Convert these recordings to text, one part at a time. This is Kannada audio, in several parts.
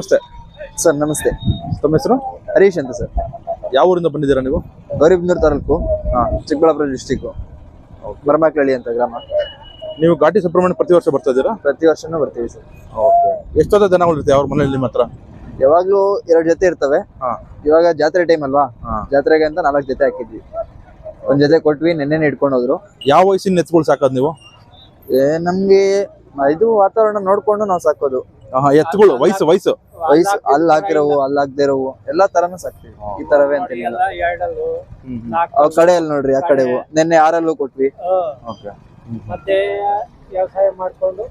ನಮಸ್ತೆ ಸರ್. ನಮಸ್ತೆ. ತಮ್ಮ ಹೆಸರು? ಹರೀಶ್ ಅಂತ ಸರ್. ಯಾವ ಊರಿಂದ ಬಂದಿದ್ದೀರಾ ನೀವು? ಗೌರಿಬಿದನೂರು ತಾಲೂಕು, ಚಿಕ್ಕಬಳ್ಳಾಪುರ ಡಿಸ್ಟಿಕ್, ಬರಮಾಕ್ಲಹಳ್ಳಿ ಅಂತ ಗ್ರಾಮ. ನೀವು ಘಾಟಿ ಸುಬ್ರಹ್ಮಣ್ಯ ಪ್ರತಿ ವರ್ಷ ಬರ್ತಾ ಇದ್ದೀರಾ? ಪ್ರತಿ ವರ್ಷನೂ ಬರ್ತೀವಿ ಸರ್. ಎಷ್ಟೊತ್ತ ಜನಗಳು ಇರುತ್ತೆ ಅವ್ರ ಮನೇಲಿ ನಿಮ್ಮ ಹತ್ರ? ಯಾವಾಗ್ಲೂ 2 ಜೊತೆ ಇರ್ತವೆ. ಇವಾಗ ಜಾತ್ರೆ ಟೈಮ್ ಅಲ್ವಾ, ಜಾತ್ರೆಗೆ ಅಂತ 4 ಜೊತೆ ಹಾಕಿದ್ವಿ. ಒಂದ್ ಜೊತೆ ಕೊಟ್ವಿ, ನೆನ್ನೆನೆ ಇಟ್ಕೊಂಡು ಹೋದ್ರು. ಯಾವ ವಯಸ್ಸಿನ ಎತ್ತುಗಳು ಸಾಕೋದು ನೀವು? ನಮ್ಗೆ ಇದು ವಾತಾವರಣ ನೋಡ್ಕೊಂಡು ನಾವು ಸಾಕೋದು. ಎತ್ತುಗಳು ವಯಸ್ಸು ಅಲ್ಲಿ ಹಾಕಿರೋವು, ಅಲ್ಲಿ ಹಾಕ್ದೇ ಇರೋವು ಎಲ್ಲಾ ತರನು ಸಾಕ್ತಿವಿ. ಈ ತರವೇ ಅಂತ ಅವ್ ಕಡೆಯಲ್ಲಿ ನೋಡ್ರಿ, ಆ ಕಡೆವು ನೆನ್ನೆ 6 ಕೊಟ್ವಿ. ಮತ್ತೆ ವ್ಯವಸಾಯ ಮಾಡ್ಕೊಂಡು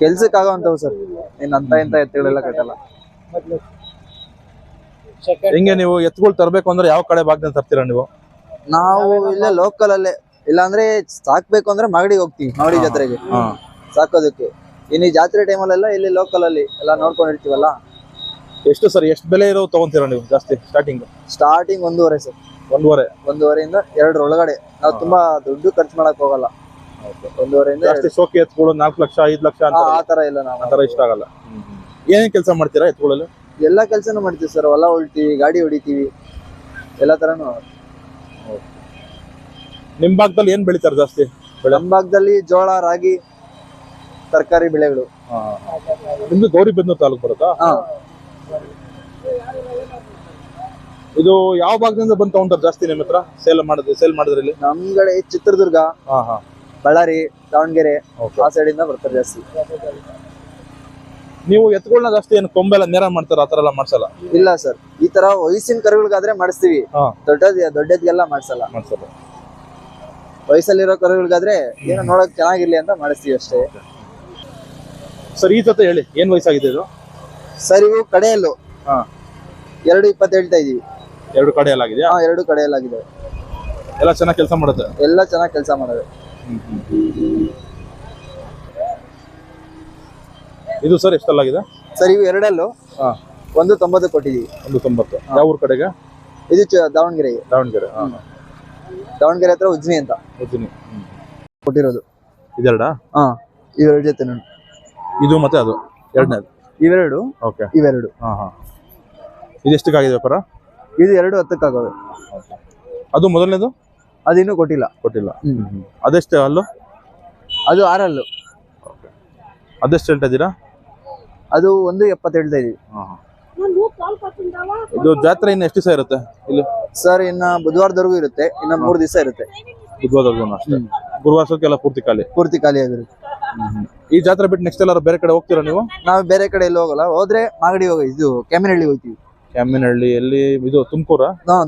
ಕೆಲ್ಸಕ್ಕೆ ಆಗೋಂತವು ಸರ್. ಅಂತ ಇಂತ ಎತ್ತುಗಳೆಲ್ಲ ಕಟ್ಟಲ್ಲ. ಹಿಂಗೆ ನೀವು ಎತ್ತುಗಳು ತರಬೇಕು ಅಂದ್ರೆ ಯಾವ ಕಡೆ ಭಾಗದಿಂದ ತರ್ತೀರಾ ನೀವು? ನಾವು ಇಲ್ಲೇ ಲೋಕಲ್ ಅಲ್ಲೇ, ಇಲ್ಲಾಂದ್ರೆ ಸಾಕ್ಬೇಕು ಅಂದ್ರೆ ಮಾಗಡಿಗೆ ಹೋಗ್ತೀವಿ, ಮಾಗಡಿ ಜಾತ್ರೆಗೆ ಸಾಕೋದಕ್ಕೆ. ಇನ್ನು ಈ ಜಾತ್ರೆ ಟೈಮಲ್ಲೆಲ್ಲ ಇಲ್ಲಿ ಲೋಕಲ್ ಅಲ್ಲಿ ಎಲ್ಲ ನೋಡ್ಕೊಂಡಿರ್ತೀವಲ್ಲ. ಎಷ್ಟು ಸರ್, ಎಷ್ಟು ಬೆಲೆ ಇರೋ ತಗೊಂತೀರಾ ನೀವು ಜಾಸ್ತಿ? Starting 1.5 sir. 1.5 ಇಂದ 2 ಒಳಗಡೆ. ನಾವು ತುಂಬಾ ದುಡ್ಡು ಖರ್ಚು ಮಾಡಕ್ ಹೋಗಲ್ಲ. 1.5 ಇಂದ ಜಾಸ್ತಿ ಶೋಕಿ ಎತ್ತುಗಳು 4 ಲಕ್ಷ 5 ಲಕ್ಷ ಆ ತರ ಇಲ್ಲ. ನಾವು ಆ ತರ ಇಷ್ಟ ಆಗಲ್ಲ. ಏನೇನ್ ಕೆಲಸ ಮಾಡ್ತೀರಾ ಎತ್ತುಗಳಲ್ಲಿ? ಎಲ್ಲಾ ಕೆಲ್ಸನೂ ಮಾಡ್ತೀವಿ ಸರ್. ಹೊಲ ಉಳ್ತೀವಿ, ಗಾಡಿ ಹೊಡಿತೀವಿ, ಎಲ್ಲಾ ತರನು. ನಿಮ್ ಭಾಗದಲ್ಲಿ ಏನ್ ಬೆಳಿತಾರೆ ಜಾಸ್ತಿ? ನಮ್ಮ ಭಾಗದಲ್ಲಿ ಜೋಳ, ರಾಗಿ, ತರಕಾರಿ ಬೆಳೆಗಳು. ನಿಮ್ದು ಗೌರಿಬಿದನೂರು ತಾಲೂಕು ಬರುತ್ತಾ? ಇದು ಯಾವ ಭಾಗದಿಂದ ಬಂದು ತಗೊಂತಾರೆ ಜಾಸ್ತಿ ನಿಮ್ಮ ಹತ್ರ ಸೇಲ್ ಮಾಡಿದ್ರೆ? ಇಲ್ಲಿ ನಮ್ ಕಡೆ ಚಿತ್ರದುರ್ಗ, ಬಳ್ಳಾರಿ, ದಾವಣಗೆರೆ ಆ ಸೈಡ್ ಇಂದ ಬರ್ತಾರೆ ಜಾಸ್ತಿ. ನೀವು ಎತ್ತುಗಳನ್ನ ಜಾಸ್ತಿ ಏನು ಕೊಂಬೆಲ್ಲ ನೇರ ಮಾಡ್ತಾರ? ಆತರ ಎಲ್ಲ ಮಾಡ್ಸಲ್ಲ? ಇಲ್ಲ ಸರ್. ಈ ತರ ವಯಸ್ಸಿನ ಕರುಗಳಿಗಾದ್ರೆ ಮಾಡಿಸ್ತೀವಿ, ದೊಡ್ಡದ್ಗೆಲ್ಲ ಮಾಡ್ಸಲ್ಲ. ವಯಸ್ಸಲ್ಲಿರೋ ಕರುಗಳಿಗಾದ್ರೆ ಏನೋ ನೋಡಕ್ ಚೆನ್ನಾಗಿರ್ಲಿ ಅಂತ ಮಾಡಿಸ್ತೀವಿ ಅಷ್ಟೇ. ಸರ್, ಈ ಜೊತೆ ಹೇಳಿ, ಏನ್ ವಯಸ್ಸಾಗಿದೆ ಇದು? ಸರ್, ಇವು ಕಡೆಯಲ್ಲು 2.20 ಹೇಳ್ತಾ ಇದೀವಿ. 2 ಕಡೆಯಲ್ಲಾಗಿದೆಯಾ? 2 ಕಡೆಯಲ್ಲಾಗಿದೆ. ಎಲ್ಲ ಚೆನ್ನಾಗಿ ಕೆಲಸ ಮಾಡುತ್ತೆ? ಎಲ್ಲ ಚೆನ್ನಾಗಿ ಕೆಲಸ ಮಾಡೋದು. ಇದು ಸರ್ ಎಷ್ಟಲ್ಲಾಗಿದೆ? ಸರ್, ಇವು 2 1.90 ಕೊಟ್ಟಿದೀವಿ. 1.90. ಯಾವ ಊರ್ ಕಡೆಗೆ ಇದು? ದಾವಣಗೆರೆಗೆ. ದಾವಣಗೆರೆ ಹತ್ರ ಉಜ್ನಿ ಅಂತ ಕೊಟ್ಟಿರೋದು. ಇದೆರಡಾ? ಇವೆರಡು ಜೊತೆ ನೋಡಿ. ಇದು ಮತ್ತೆ ಅದು ಎರಡನೇದು? ಇವೆರಡು. ಇವೆರಡು. ಇದೆಷ್ಟಕ್ಕಾಗಿದೆ ವ್ಯಾಪಾರ? ಇದು 2.10 ಆಗೋದು. ಅದು ಮೊದಲನೇದು? ಅದಿನ್ನೂ ಕೊಟ್ಟಿಲ್ಲ. ಅದೆಷ್ಟು ಅಲ್ಲು? ಅದು 6. ಅದೆಷ್ಟು ಹೇಳ್ತಾ ಇದ್ದೀರಾ? ಅದು 1.70 ಹೇಳ್ತಾ ಇದೀವಿ. ಇದು ಜಾತ್ರೆ ಇನ್ನು ಎಷ್ಟು ದಿವಸ ಇರುತ್ತೆ ಇಲ್ಲಿ? ಸರ್, ಇನ್ನ ಬುಧವಾರದವರೆಗೂ ಇರುತ್ತೆ. ಇನ್ನ 3 ದಿವಸ ಇರುತ್ತೆ. ಬುಧವಾರದವರೆಗೂ ಅಷ್ಟೇ. ಗುರುವಾರಕ್ಕೆಲ್ಲ ಪೂರ್ತಿ ಖಾಲಿ ಆಗಿರುತ್ತೆ. ಈ ಜಾತ್ರೆ ಬಿಟ್ಟು ನೆಕ್ಸ್ಟ್ ಎಲ್ಲಾರು ಬೇರೆ ಕಡೆ ಹೋಗ್ತೀರಾ ನೀವು? ನಾವು ಬೇರೆ ಕಡೆ ಎಲ್ಲ ಹೋಗಲ್ಲ. ಹೋದ್ರೆ ಮಾಗಡಿ ಇದು ಕೆಮ್ಮಿನಹಳ್ಳಿ ಹೋಗ್ತೀವಿ. ಕೆಮ್ಮಿನಹಳ್ಳಿ ಎಲ್ಲಿ? ಇದು ತುಮಕೂರ?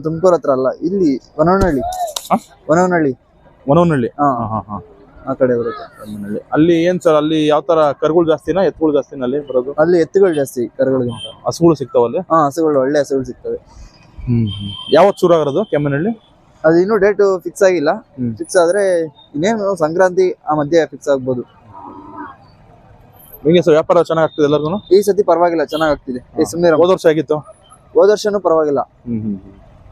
ತುಮಕೂರು ಹತ್ರ ಅಲ್ಲ, ಇಲ್ಲಿ ವನವನಹಳ್ಳಿ. ಆ ಕಡೆ ಬರುತ್ತೆ. ಅಲ್ಲಿ ಏನ್ ಸರ್, ಅಲ್ಲಿ ಯಾವ ತರ ಕರುಗಳು ಜಾಸ್ತಿನಾ ಎತ್ತುಗಳು ಜಾಸ್ತಿನಾ ಅಲ್ಲಿ ಬರೋದು? ಅಲ್ಲಿ ಎತ್ತುಗಳು ಜಾಸ್ತಿ ಕರುಗಳಿಗಿಂತ. ಹಸುಗಳು ಸಿಗ್ತಾವಲ್ಲಿ? ಹಸುಗಳು, ಒಳ್ಳೆ ಹಸುಗಳು ಸಿಗ್ತವೆ. ಯಾವತ್ತು ಶುರು ಆಗಿರೋದು ಕೆಮ್ಮಿನಹಳ್ಳಿ? ಅದು ಇನ್ನೂ ಡೇಟ್ ಫಿಕ್ಸ್ ಆಗಿಲ್ಲ. ಫಿಕ್ಸ್ ಆದ್ರೆ ಇನ್ನೇನು ಸಂಕ್ರಾಂತಿ ಆ ಮಧ್ಯೆ ಫಿಕ್ಸ್ ಆಗ್ಬೋದು. ಹಿಂಗೆ ಸರ್, ವ್ಯಾಪಾರ ಚೆನ್ನಾಗ್ ಆಗ್ತದೆ ಎಲ್ಲರಿಗೂ? ಈ ಸತಿ ಪರವಾಗಿಲ್ಲ, ಚೆನ್ನಾಗ್ ಆಗ್ತಿದೆ. ಸುಮ್ಮನೆ ಹೋದ ವರ್ಷ ಆಗಿತ್ತು? ಹೋದ ವರ್ಷನೂ ಪರವಾಗಿಲ್ಲ.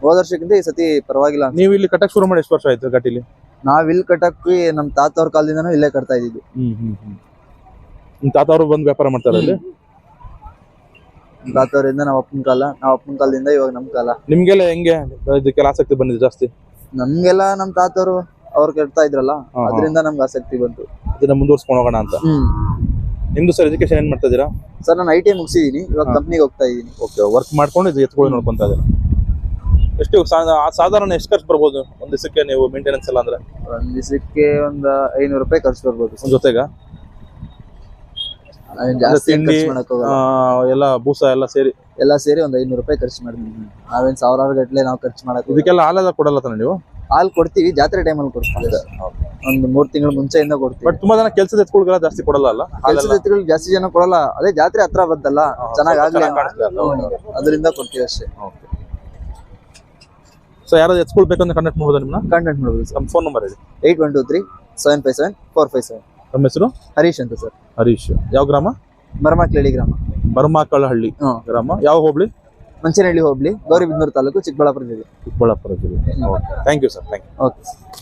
ಹೋದ ವರ್ಷಕ್ಕಿಂತ ಈ ಸತಿ ಪರವಾಗಿಲ್ಲ. ನೀವು ಇಲ್ಲಿ ಕಟ್ಟಕ್ ಶುರು ಮಾಡಿ ಎಷ್ಟು ವರ್ಷ ಆಯ್ತು ಘಾಟಿಲಿ? ನಾವ್ ಇಲ್ಲಿ ಕಟ್ಟಕ್ಕೆ ನಮ್ ತಾತವ್ರ ಕಾಲದಿಂದನೂ ಇಲ್ಲೇ ಕಟ್ತಾ ಇದ್ದೀವಿ. ನಿಮ್ ತಾತವ್ರು ಬಂದು ವ್ಯಾಪಾರ ಮಾಡ್ತಾರೆ ಇಲ್ಲಿ? ತಾತವ್ರಿಂದ ನಾವ್ ಅಪ್ಪನ ಕಾಲ, ನಾವ್ ಅಪ್ಪನ ಕಾಲದಿಂದ ಇವಾಗ ನಮ್ ಕಾಲ. ನಿಮ್ಗೆಲ್ಲ ಹೆಂಗೆ ಇದಕ್ಕೆಲ್ಲ ಆಸಕ್ತಿ ಬಂದಿದೆ ಜಾಸ್ತಿ? ನಮ್ಗೆಲ್ಲ ನಮ್ ತಾತವ್ರು ಅವ್ರು ಕಟ್ತಾ ಇದ್ರಲ್ಲ, ಅದರಿಂದ ನಮ್ಗೆ ಆಸಕ್ತಿ ಬಂತು. ಇದನ್ನ ಮುಂದುವರ್ಸ್ಕೊಂಡು ಹೋಗೋಣ ಅಂತ. ನಿಮ್ದು ಸರ್ ಎಜುಕೇಶನ್ ಏನ್ ಮಾಡ್ತಾ ಇದೀರಾ? ಸರ್, ನಾನು ITI ಮುಗಿಸಿದೀನಿ. ಇವಾಗ ಕಂಪ್ನಿಗೆ ಹೋಗ್ತಾ ಇದೀನಿ. ವರ್ಕ್ ಮಾಡ್ಕೊಂಡು ಇದು ಎತ್ಕೊಂಡು ನೋಡ್ಕೊಂತಾ ಇದೀರಾ? ಎಷ್ಟು ಸಾಧಾರಣ ಎಷ್ಟು ಖರ್ಚು ಬರ್ಬೋದು ಒಂದ್ ದಿವಸಕ್ಕೆ ನೀವು ಮೇಂಟೆನೆನ್ಸ್ ಎಲ್ಲ ಅಂದ್ರೆ? ಒಂದ್ ದಿವಸಕ್ಕೆ ಒಂದು 500 ರೂಪಾಯಿ ಖರ್ಚು ಬರ್ಬೋದು. ಜೊತೆಗ ಎಲ್ಲ ಬೂಸ ಎಲ್ಲ ಸೇರಿ ಒಂದು 500 ರೂಪಾಯಿ ಖರ್ಚು ಮಾಡ್ತೀವಿ. ನಾವೇನ್ ಸಾವಿರಾರು ಗಟ್ಲೆ ನಾವು ಖರ್ಚು ಮಾಡಕ್. ಇದಕ್ಕೆಲ್ಲ ಹಾಲೆಲ್ಲ ಕೊಡಲ್ಲ ತಾನೆ ನೀವು? ಹಾಲು ಕೊಡ್ತೀವಿ, ಜಾತ್ರೆ ಟೈಮಲ್ಲಿ ಕೊಡ್ತೀವಿ. ಒಂದು 3 ತಿಂಗಳ ಮುಂಚೆಯಿಂದ ಕೊಡ್ತೀವಿ. ಬಟ್ ತುಂಬಾ ಜನ ಕೆಲಸದ ಎತ್ತುಗಳಿಗೆಲ್ಲ ಜಾಸ್ತಿ ಕೊಡಲ್ಲ ಅಲ್ಲ? ಕೆಲಸದ ಎತ್ತುಗಳು ಜಾಸ್ತಿ ಜನ ಕೊಡಲ್ಲ. ಅದೇ ಜಾತ್ರೆ ಹತ್ರ ಬಂತಲ್ಲ, ಚೆನ್ನಾಗಿ ಆಗ್ಲಿ ಅದರಿಂದ ಕೊಡ್ತೀವಿ ಅಷ್ಟೇ. ಸೊ ಯಾರಾದ್ರೂ ಎತ್ಕೊಳ್ ಬೇಕಂದ್ರೆ ಕಾಂಟ್ಯಾಕ್ಟ್ ಮಾಡ್ಬೋದು ನಿಮ್ಮನ್ನ? ಕಾಂಟ್ಯಾಕ್ಟ್ ಮಾಡ್ಬೋದು. ನಮ್ಮ ಫೋನ್ ನಂಬರ್ ಹೇಳಿ. 8123 757 457. ನಮ್ಮ ಹೆಸರು? ಹರೀಶ್ ಅಂತ ಸರ್. ಹರೀಶ್. ಯಾವ ಗ್ರಾಮ? ಬರಮಾಕ್ಲಹಳ್ಳಿ ಗ್ರಾಮ. ಬರಮಾಕಳಹಳ್ಳಿ ಗ್ರಾಮ. ಯಾವ ಹೋಬಳಿ? ಮಂಚನಹಳ್ಳಿ ಹೋಬಳಿ, ಗೌರಿಬಿದನೂರು ತಾಲೂಕು, ಚಿಕ್ಕಬಳ್ಳಾಪುರ ಜಿಲ್ಲೆ. Thank you sir. Thank you. Okay.